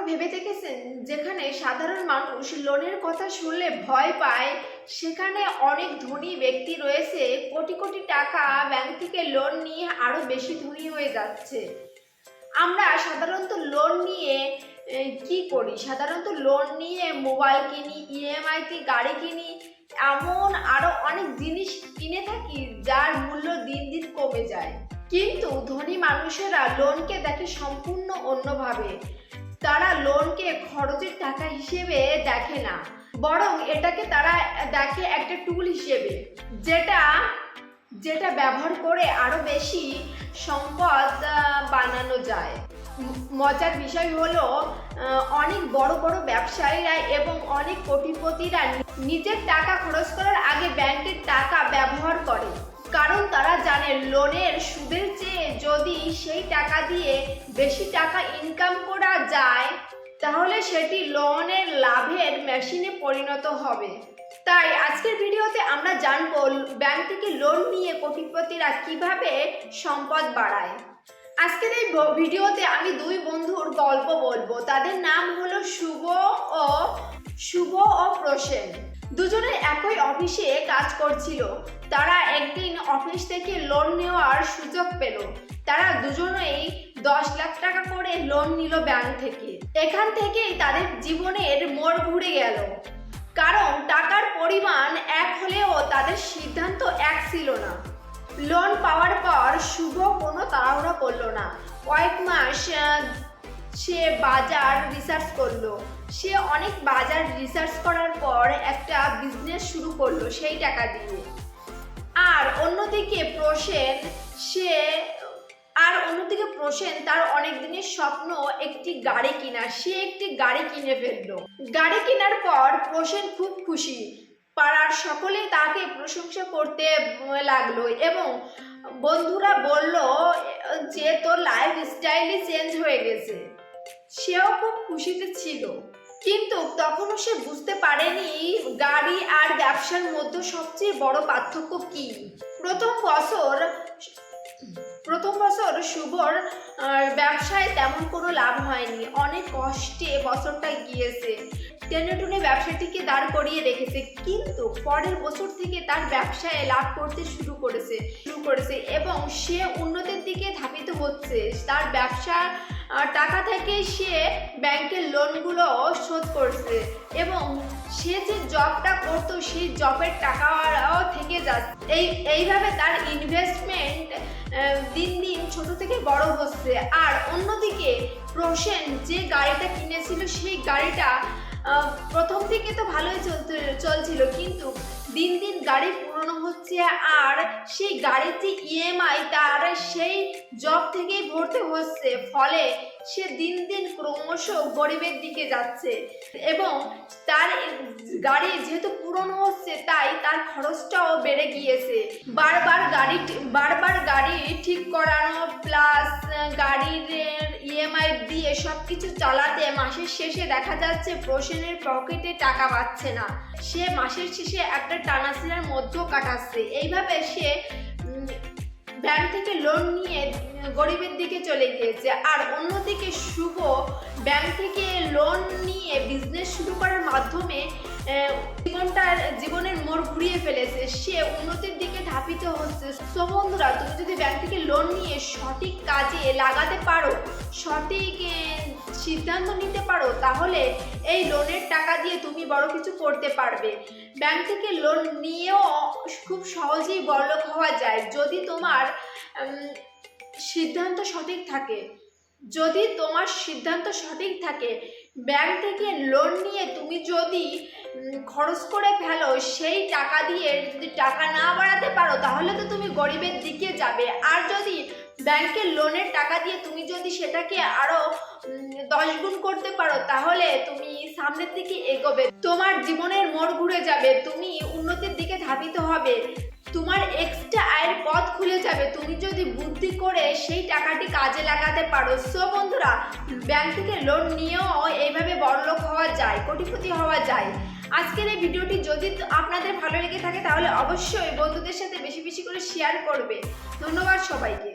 ভেবে দেখেছেন যেখানে সাধারণ মানুষ লোনের কথা শুনলে ভয় পায়, সেখানে অনেক ধনী ব্যক্তি রয়েছে কোটি কোটি টাকা ব্যাংক থেকে লোন নিয়ে আরো বেশি ধনী হয়ে যাচ্ছে। আমরা সাধারণত লোন নিয়ে কি করি? সাধারণত লোন নিয়ে মোবাইল কিনি, ইএমআইতে গাড়ি কিনি, এমন আরো অনেক জিনিস কিনে থাকি যার মূল্য দিন দিন কমে যায়। কিন্তু ধনী মানুষেরা লোনকে দেখে সম্পূর্ণ অন্যভাবে। তারা লোনকে খরচের টাকা হিসেবে দেখে না, বরং এটাকে তারা দেখে একটা টুল হিসেবে, যেটা ব্যবহার করে আরো বেশি সম্পদ বানানো যায়। মজার বিষয় হলো অনেক বড় বড় ব্যবসায়ীরা এবং অনেক কোটিপতিরা নিজের টাকা খরচ করার আগে ব্যাংকের টাকা ব্যবহার করে, কারণ তারা জানে লোনের সুদের চেয়ে যদি সেই টাকা দিয়ে বেশি টাকা ইনকাম করা যায় তাহলে সেটি লোনের লাভের মেশিনে পরিণত হবে। তাই আজকের ভিডিওতে আমরা জানবো ব্যাংক থেকে লোন নিয়ে কোটিপতিরা কিভাবে সম্পদ বাড়ায়। আজকের এই ভিডিওতে আমি দুই বন্ধুর গল্প বলবো। তাদের নাম হলো শুভ ও প্রসেন। দুজনে একই অফিসে কাজ করছিল। তারা একদিন অফিস থেকে লোন নেওয়ার সুযোগ পেল। তারা দুজনেই 10 লাখ টাকা করে লোন নিল ব্যাংক থেকে। এখান থেকেই তাদের জীবনের মোড় ঘুরে গেল, কারণ টাকার পরিমাণ এক হলেও তাদের সিদ্ধান্ত এক ছিল না। লোন পাওয়ার পর শুভ কোনো তাড়াহুড়ো করলো না। কয়েক মাস সে বাজার রিসার্চ করলো। সে অনেক বাজার রিসার্চ করার পর একটা বিজনেস শুরু করলো সেই টাকা দিয়ে। আর অন্যদিকে প্রসেন তার অনেক দিনের স্বপ্ন একটি গাড়ি কিনা। সে একটি গাড়ি কিনে ফেললো। গাড়ি কেনার পর প্রসেন খুব খুশি। পাড়ার সকলেই তাকে প্রশংসা করতে লাগলো এবং বন্ধুরা বলল যে তোর লাইফ স্টাইলই চেঞ্জ হয়ে গেছে। সেও খুব খুশিতে ছিল, কিন্তু তখনও সে বুঝতে পারেনি গাড়ি আর ব্যবসার মধ্যে সবচেয়ে বড় পার্থক্য কি। প্রথম বছর শুভর ব্যবসায় তেমন কোনো লাভ হয়নি। অনেক কষ্টে বছরটা গিয়েছে। টেনে টুনে ব্যবসাটিকে দাঁড় করিয়ে রেখেছে, কিন্তু পরের বছর থেকে তার ব্যবসায় লাভ করতে শুরু করেছে এবং সে উন্নতির দিকে ধাবিত হচ্ছে। তার ব্যবসা টাকা থেকে সে ব্যাংকের লোনগুলো শোধ করছে এবং সে যে জবটা করতো সেই জবের টাকাও থেকে যাচ্ছে। এইভাবে তার ইনভেস্টমেন্ট দিন দিন ছোট থেকে বড় হচ্ছে। আর অন্যদিকে প্রসেন যে গাড়িটা কিনেছিল সেই গাড়িটা প্রথম থেকে তো ভালোই চলছিল, কিন্তু দিন দিন গাড়ি পুরনো হচ্ছে আর সেই গাড়ির যে ইএমআই তার সেই জব থেকেই ভরতে হচ্ছে। ফলে সে দিন দিন ক্রমশ গরিবের দিকে যাচ্ছে এবং তার গাড়ি যেহেতু পুরনো হচ্ছে তাই তার খরচটাও বেড়ে গিয়েছে। বারবার গাড়ি ঠিক করানো প্লাস গাড়ির ইএমআই দিয়ে সবকিছু চালাতে মাসের শেষে দেখা যাচ্ছে প্রসেনের পকেটে টাকা পাচ্ছে না। সে মাসের শেষে একটা টানাছিনার মধ্যেও কাটাচ্ছে। এইভাবে সে ব্যাংক থেকে লোন নিয়ে গরিবের দিকে চলে গিয়েছে। আর অন্যদিকে শুভ ব্যাংক থেকে লোন নিয়ে বিজনেস শুরু করার মাধ্যমে জীবনের মোড় ঘুরিয়ে ফেলেছে। সে উন্নতির দিকে ধাবিত হচ্ছে। সো বন্ধুরা, তুমি যদি ব্যাংক থেকে লোন নিয়ে সঠিক কাজে লাগাতে পারো, সঠিক সিদ্ধান্ত নিতে পারো, তাহলে এই লোনের টাকা দিয়ে তুমি বড় কিছু করতে পারবে। ব্যাংক থেকে লোন নিয়েও খুব সহজেই বড়লোক হওয়া যায় যদি তোমার সিদ্ধান্ত সঠিক থাকে। ব্যাংক থেকে লোন নিয়ে তুমি যদি খরচ করে ফেলো, সেই টাকা দিয়ে যদি টাকা না বাড়াতে পারো তাহলে তো তুমি গরিবের দিকে যাবে। আর যদি ব্যাংকের লোনের টাকা দিয়ে তুমি যদি সেটাকে আরো 10 গুণ করতে পারো তাহলে তুমি সামনের দিকে এগোবে। তোমার জীবনের মোড় ঘুরে যাবে, তুমি উন্নতির দিকে ধাবিত হবে, তোমার এক্সট্রা আয়ের পথ খুলে যাবে তুমি যদি বুদ্ধি করে সেই টাকাটি কাজে লাগাতে পারো। সো বন্ধুরা, ব্যাংক থেকে লোন নিয়েও এইভাবে বড়লোক হওয়া যায়, কোটিপতি হওয়া যায়। আজকের এই ভিডিওটি যদি আপনাদের ভালো লেগে থাকে তাহলে অবশ্যই বন্ধুদের সাথে বেশি বেশি করে শেয়ার করবে। ধন্যবাদ সবাইকে।